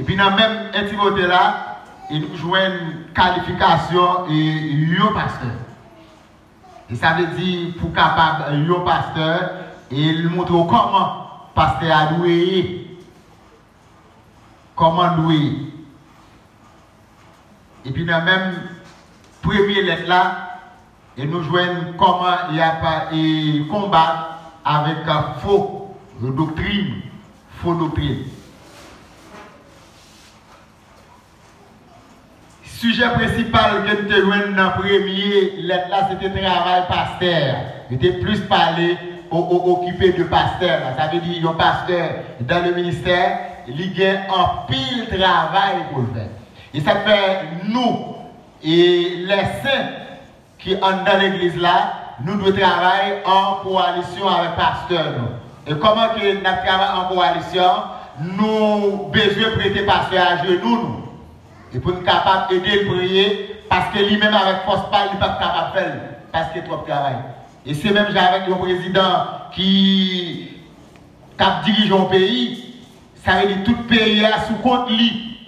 Et puis dans même intimité là, il nous joue une qualification et un pasteur. Et ça veut dire pour capable un pasteur et il montre comment pasteur a doué. Comment doué. Et puis dans même première lettre là, et nous jouons comment il y a pas et combattre avec faux doctrine, faux doctrine. Sujet principal que nous avons dans la première lettre là, c'était travail pasteur. Il était plus parlé occupé de pasteur. Ça veut dire un pasteur dans le ministère, il a un pile travail pour le faire. Et ça fait nous et les saints qui sont dans l'église là, nous devons travailler en coalition avec le pasteur. Et comment que nous travaillons en coalition? Nous besoin prêter pasteur à genoux. Et pour nous capables d'aider le prier, parce que lui-même avec force pas, il n'est pas capable de faire, parce qu'il y a trop de travail. Et c'est même avec le président qui dirige un pays, ça veut dire tout le pays est sous compte lui.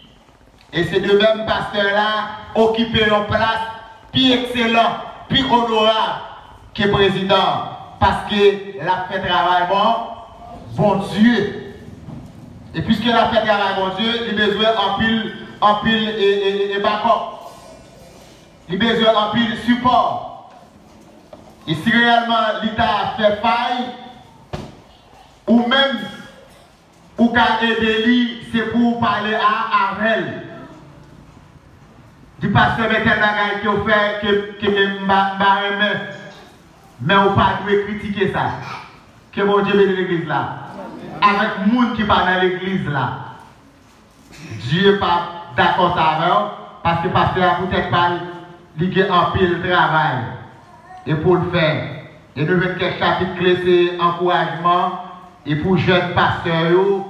Et c'est de même pasteur là, occuper une place plus excellent, plus honorable que le président. Parce qu'il a fait travail bon Dieu. Et puisqu'il a fait travail bon Dieu, il a besoin en pile et backup. Il a besoin en pile support. Et si réellement l'État a fait faille, ou même, ou qu'à aider lui, c'est pour parler à elle. Du pasteur met tel bagage qui a fait que mais on ne pas critiquer ça. Que mon Dieu bénisse l'église là. Avec les gens qui parlent dans l'église là. Dieu n'est pas d'accord avec eux parce que le pasteur a peut-être pas lié en pile de travail. Et pour le faire. Et nous avons quelques chapitres clés, c'est encouragement et pour jeunes pasteurs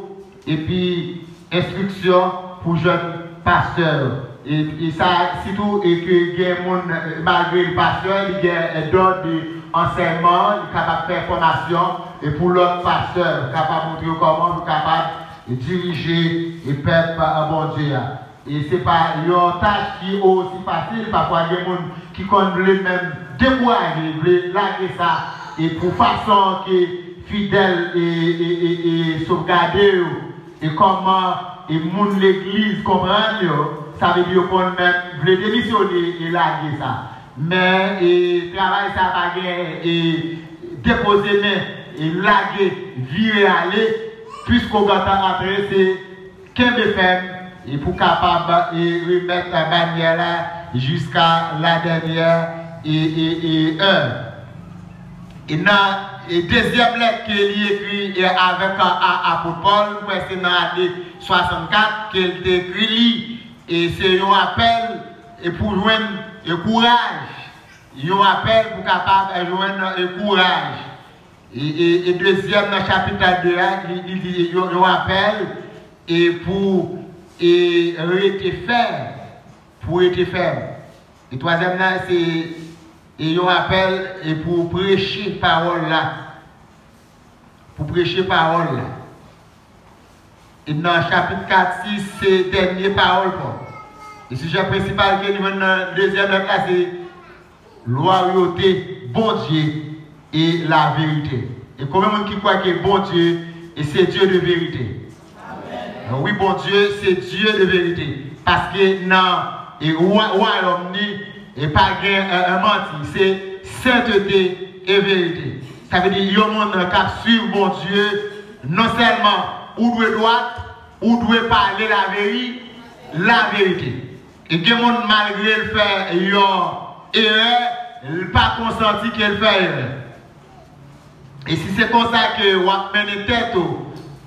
et puis instruction pour jeunes pasteurs. Et ça, surtout, et que malgré le pasteur, il y a d'autres enseignements, il est capable de faire formation, et pour l'autre pasteur, il est capable de montrer comment il est capable de diriger et peuple à bon Dieu. Et ce n'est pas une tâche qui est aussi facile, parfois il y a des gens qui veulent même décourager, veulent larguer ça, et pour façon que fidèle et sauvegarder, et comment et moun l'église comprendre. Ça veut dire qu'on même veut démissionner et larguer ça. Mais le travail, ça va et déposer main et larguer, virer, aller, puisqu'on va rentrer, c'est qu'un de faire et pour capable de remettre la bannière là jusqu'à la dernière heure. Et dans la deuxième lettre qu'il écrit avec apôtre Paul, c'est dans l'année 64 qu'il écrit. Et c'est un appel et pour joindre le courage. Un appel pour capable de joindre le courage. Et deuxième dans le chapitre 2, il dit un appel et pour rester ferme. Pour être ferme. Et troisième là, c'est un appel et pour prêcher parole là. Pour prêcher parole là. Et dans le chapitre 4, 6, c'est dernière parole. Le sujet principal que nous avons dans la deuxième lettre, c'est loyauté, bon Dieu et la vérité. Et combien de gens qui croient que bon Dieu et c'est Dieu de vérité? Amen. Oui, bon Dieu, c'est Dieu de vérité. Parce que dans le royaume, il n'y a pas un menti, c'est sainteté et vérité. Ça veut dire qu'il y a un monde qui suit bon Dieu, non seulement ou doit droite, ou doit parler la vérité. Et que monde malgré le fait une erreur, il n'a pas consenti qu'il fait erreur. Et si c'est comme ça que vous menez tête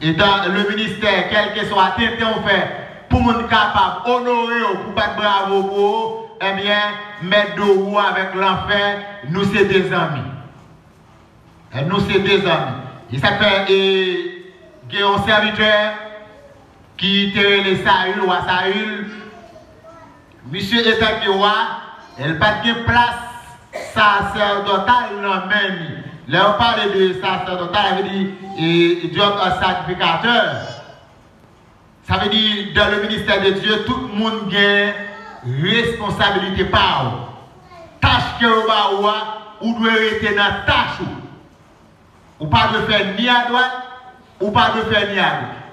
et dans le ministère, quel que soit tête on fait, pour être capable d'honorer, pour battre bravo pour eh bien, mettre de vous avec l'enfer, nous c'est des amis. Et nous c'est des amis. Et ça fait, il y a un serviteur qui était le Saül ou à Saül. Monsieur étant que roi, elle n'a pas de place sacerdotale dans même. Là, on parle de sacerdotal, elle veut dire Dieu un sacrificateur. Ça veut dire, dans le ministère de Dieu, tout le monde a responsabilité par eux. Tâche que vous doit rester dans la tâche. Ou pas de faire ni à droite, ou pas de faire ni à gauche.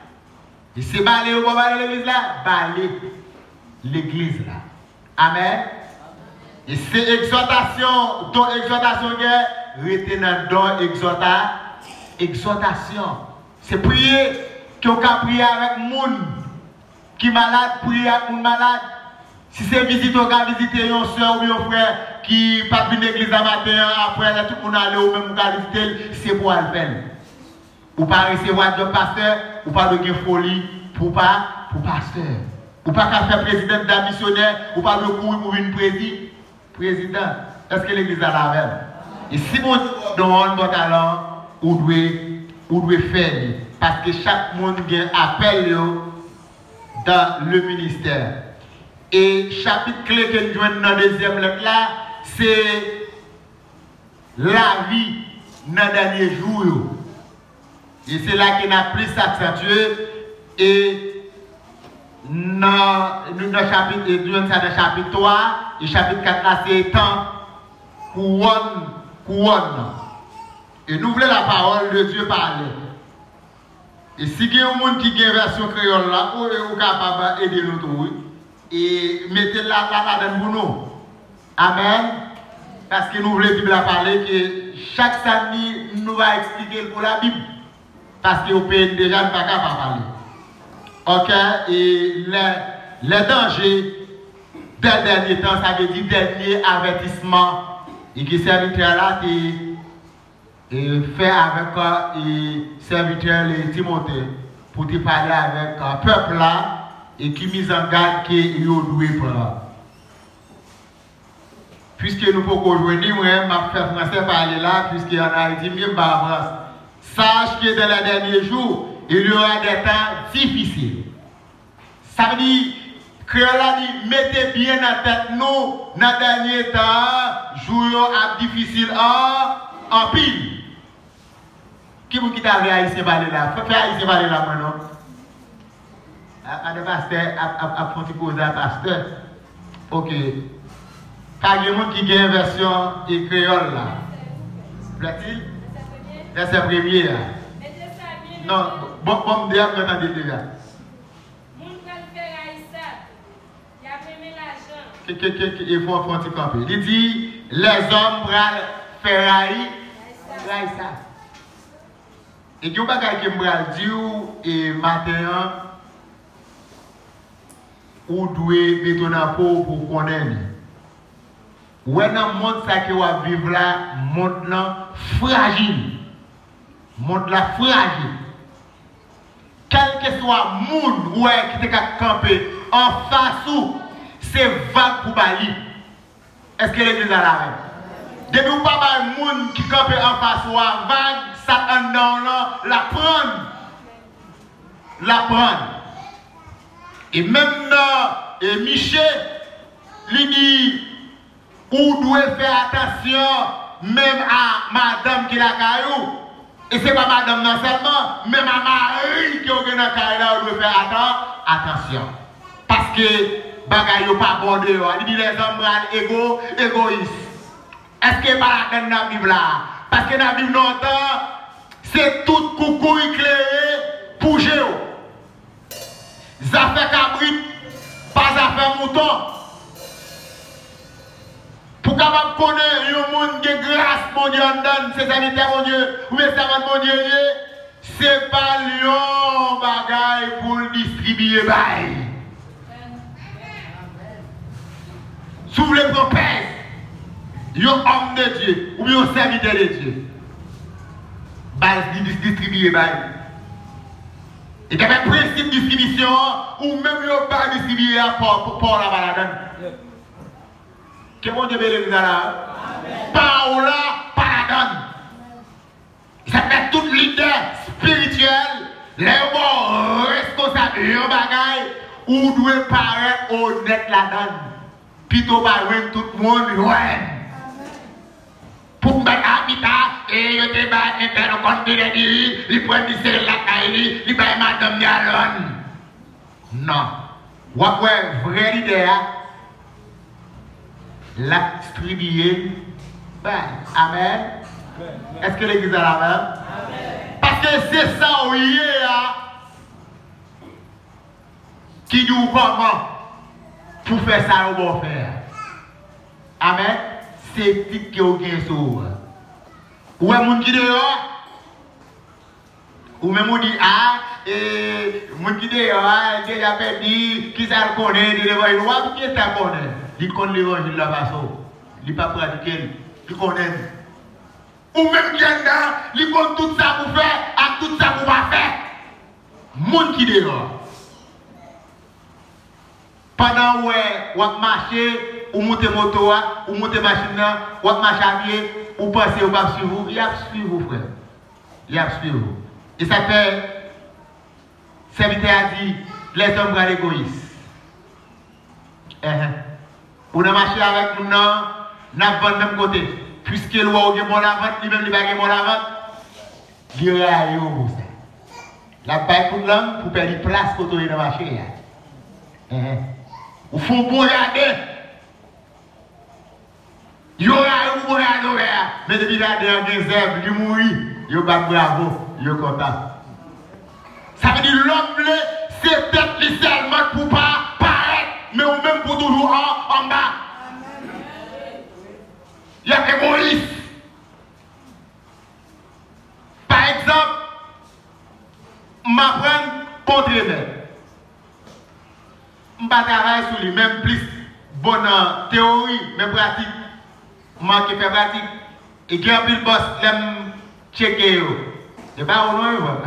Et c'est balé ou pas balé l'église là? Balé l'église là. Amen. Et c'est exhortation, ton exhortation que rester dans don exhortation. C'est prier que vous pouvez prier avec les gens qui sont malades, prier avec les gens malades. Si c'est visiter, vous pouvez visiter une soeur ou un frère qui pas de l'église à matin, après tout le monde aller ou même vous pouvez visiter, c'est pour le faire. Ou pas recevoir de pasteur, ou pas de folie pour pasteur. Ou pas faire président d'un missionnaire, ou pas de courir pour une président. Est-ce que l'église a la même? Et si vous donne votre talent, vous devez faire. Parce que chaque monde a appel dans le ministère. Et chapitre clé que nous jouons dans la deuxième lettre là, c'est la vie dans les derniers jours. Et c'est là qu'il a plus accentué. Et dans le chapitre 3 et chapitre 4 là, c'est temps couronne. Et nous voulons la parole de Dieu parler. Et si il y a un monde qui a une version créole là, vous êtes capable d'aider nous tous. Et mettez la pour nous. Amen. Parce que nous voulons la Bible parler que chaque samedi nous va expliquer pour la Bible. Parce que vous pouvez déjà ne pas capable parler. Ok? Et les dangers des derniers temps, ça veut dire dernier avertissement. Et que serviteur là, fait avec le serviteur Timothée pour te parler avec le peuple là. Et qui mise en garde qu'il doit faire. Puisque nous pouvons jouer, moi, je vais français parler là, puisque en Haïti, je vais France. Sache que dans les derniers jours, il y aura des temps difficiles. Ça veut dire que là, mettez bien en tête nous, dans les derniers temps, jours difficiles en pile. Qui vous quitte à Haïti parler là? Faut faire Haïti parler là maintenant. À des pasteurs, à faire poser à pasteur. Ok. Pas de monde qui a une version créole là. Plaît-il? Verset premier là. Non, bon, vous entendez déjà. Il faut un petit camper. Il dit, les hommes bral ferraille ça. Et il y a un bagage qui me dit, et matin, ou doit mettre dans peau pour connaître. Ou dans le monde qui va vivre là, monde là fragile. Monde là fragile. Quel que soit le monde qui est campé en face ou c'est vague pour Bali. Est-ce que l'église a la même? Depuis où pas de monde qui campe en face ou vague, ça en dans là, la prendre. Et même dans Michel, il dit, vous devez faire attention même à madame qui est la caillou. Et ce n'est pas madame non seulement, même à Marie qui est dans la caillou, vous devez faire attention. Parce que bagaille n'est pas bon dehors. Il dit les hommes sont égoïstes. Est-ce que pas la peine dans la Bible là? Parce que dans la Bible longtemps, c'est tout coucou éclairé pour Géo. Ça fait cabrit, pas à faire mouton. Pour capable connaître un monde qui est grâce, mon Dieu, en donne, c'est sanitaire, mon Dieu, ou bien ça va, mon Dieu, c'est pas lion bagaille pour le distribuer, bye. Si vous voulez prendre un homme de Dieu, ou bien un serviteur de Dieu, base distribuer, bye. Et dans le principe de distribution, ou même le pas distribuer pour la balade. Que mon Dieu bénisse là. Par là, par la donne. Ça fait tout leader spirituel, les bons responsables, les bagailles, ou doit paraître honnête la donne. Plutôt par tout le monde, ouais. Pour me battre à l'habitat, et je te bats, et faire le compte de l'idée, il prend du sel la caille, il va madame Yalon. Non. Ou après, vrai leader, la distribuer. Amen. Est-ce que l'église a la même? Parce que c'est ça, oui, qui nous comment pour faire ça, on va faire. Amen. C'est petit qui est bien sauvé. Ou un monde qui dehors, ou même on dit, ah, et monde qui dehors, déjà perdu, qui ça le connaît, il devant une qui ça connaît. Il connaît l'évangile là façon. Il pas pratiqué, il connaît. Ou même qui est là, il connaît tout ça pour faire, à tout ça pour pas faire. Monde qui dehors. Pendant où on marche, ou monter moto, ou monter machine, ou marcher à pied, ou passer au bas sur vous, il y a suivi vous, frère. Il y a suivi vous. Et ça fait, serviteur a dit, les hommes sont égoïstes. Pour nous marcher avec nous, nous avons le même côté. Puisque le roi est bon la vente, lui-même il va bon la vente, il y a un pour ça. La baille pour l'homme, pour perdre place pour toi dans le marché. Il faut bon regarder. Il y aura un bon regarder. Mais depuis la dernière zèbre, il mourit. Il va bravo. Il est content. Ça veut dire l'homme, c'est peut-être seulement pour pas paraître, mais ou même pour toujours en bas. Il y a des égoïstes. Par exemple, m'apprendre contre eux. Je travaille sur lui, même plus bonne théorie, mais pratique. Moi qui fais pratique. Et qui a le boss, l'aime checker. Et pas au nom.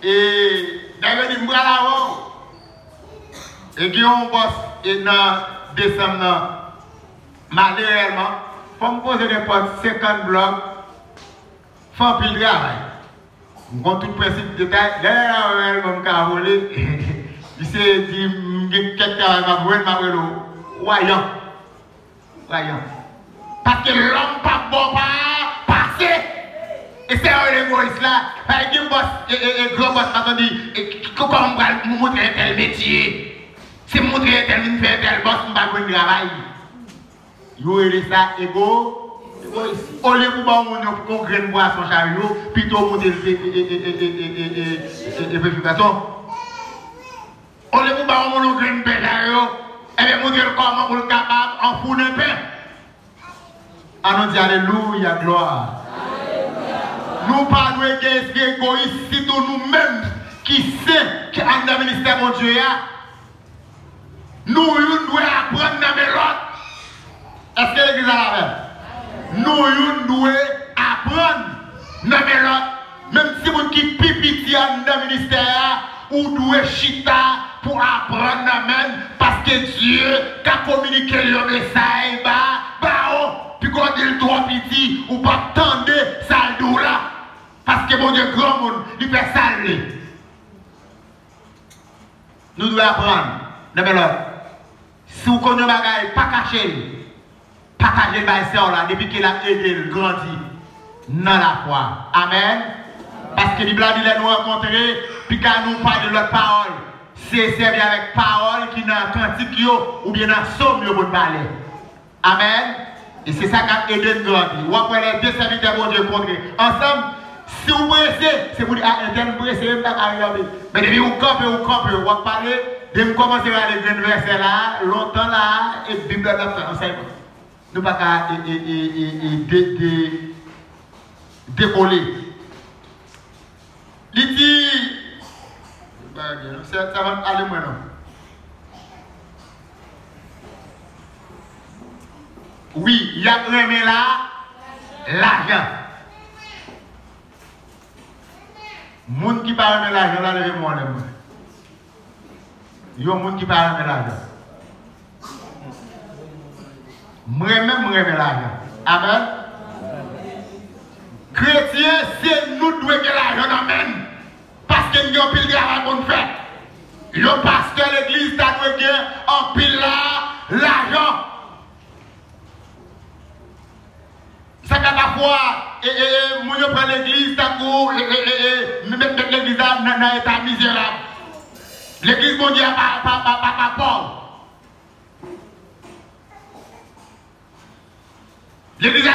Et d'ailleurs, il me là-haut. Et qui a un boss, et dans décembre, malheureusement, il faut me poser n'importe 50 blocs, il faut un peu de travail. Je tout le principe de détail. D'ailleurs, je vais voler. Il s'est dit, quelqu'un va me voyant. Parce que l'homme pas bon pas passer. Et c'est un égoïste là. Il y a un gros boss qui dit, comment on va montrer tel métier? Si je montre tel tel boss, je ne vais pas travail. Vous avez ça, égo. Au lieu de vous faire une boisson chariot, plutôt monter les vérifications. Au lieu de vous faire une chariot, et bien monter comment vous êtes capable en fournir un pain. Allons dire Alléluia, gloire. Nous ne parlons pas d'égoïsme, c'est nous-mêmes qui savons qu'en le ministère de Dieu, nous devons apprendre dans l'autre. Est-ce que l'église a la même? Nous devons apprendre dans l'autre. Même si vous qui pipiti dans le ministère, ou devez chita pour apprendre même parce que Dieu a communiqué le message, puis quand il est trop petit, ou pas tendre ça là. Parce que mon Dieu, grand monde, il fait ça. Nous devons apprendre dans l'autre. Si vous connaissez les bagages, pas cacher. Pas cacher le là depuis qu'il a aidé, grandi dans la foi. Amen. Parce que la Bible dit nous rencontrer, puis quand nous parlons de notre parole, c'est servir avec parole qui est dans le cantique ou bien dans le somme pour parler. Amen. Et c'est ça qui a aidé nous grandir. Ou après les deux serviteurs de Dieu rencontrés ensemble, si vous pressez, c'est pour dire à interne pressé, vous n'avez mais depuis vous campez, vous va parler, de me commencer à aller dans le verset là, longtemps là, et Bible là, enseignement. Nous ne pouvons pas décoller. Il dit, ça va aller maintenant. Oui, il y a remis là l'argent. Les gens qui parlent de l'argent, là, levez-moi les mains. Il y a des gens qui parlent de l'argent. Moi-même, je remets l'argent. Amen. Chrétien, c'est nous qui devons l'argent. Amen. Parce que nous avons pile de travail pour nous faire. Le pasteur de l'église a en pile là l'argent. Ça fait parfois, nous prenons l'église, mettre l'église à dans un état misérable. L'église mondiale pas pauvre. L'église